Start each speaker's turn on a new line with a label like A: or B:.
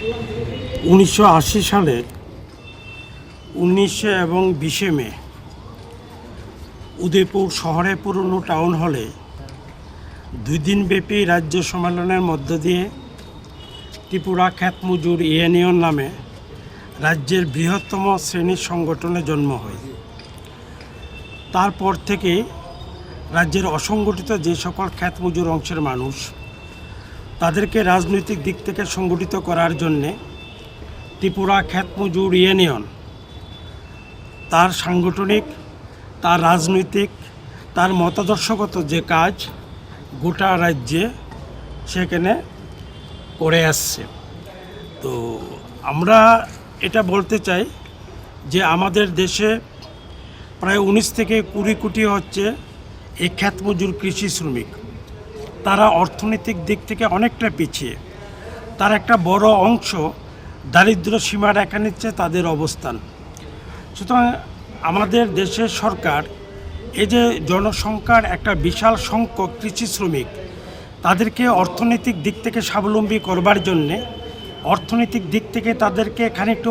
A: 1980 সালের 19 এবং 20 মে উদয়পুর শহরে পুরনো টাউন হলে 2 দিনব্যাপী রাজ্য সম্মেলনের মধ্য দিয়ে ত্রিপুরা খ্যাত মজুর ইউনিয়ন নামে রাজ্যের বৃহত্তম শ্রেণীর সংগঠনের জন্ম হয়। তারপর থেকে রাজ্যের অসংগঠিত যে সকল খ্যাত মজুর অংশের মানুষ তাদেরকে রাজনৈতিক দিক থেকে সংগঠিত করার জন্যে ত্রিপুরা খ্যাত মজুর ইউনিয়ন তার সাংগঠনিক, তার রাজনৈতিক, তার মতাদর্শগত যে কাজ গোটা রাজ্যে সেখানে করে আসছে। তো আমরা এটা বলতে চাই যে আমাদের দেশে প্রায় 19 থেকে 20 কোটি হচ্ছে এই খ্যাত মজুর কৃষি শ্রমিক। তারা অর্থনৈতিক দিক থেকে অনেকটা পিছিয়ে, তার একটা বড় অংশ দারিদ্র্য সীমারেখা নিচ্ছে তাদের অবস্থান। সুতরাং আমাদের দেশের সরকার এই যে জনসংখ্যার একটা বিশাল সংখ্যক কৃষি শ্রমিক তাদেরকে অর্থনৈতিক দিক থেকে স্বাবলম্বী করবার জন্যে অর্থনৈতিক দিক থেকে তাদেরকে খানিকটা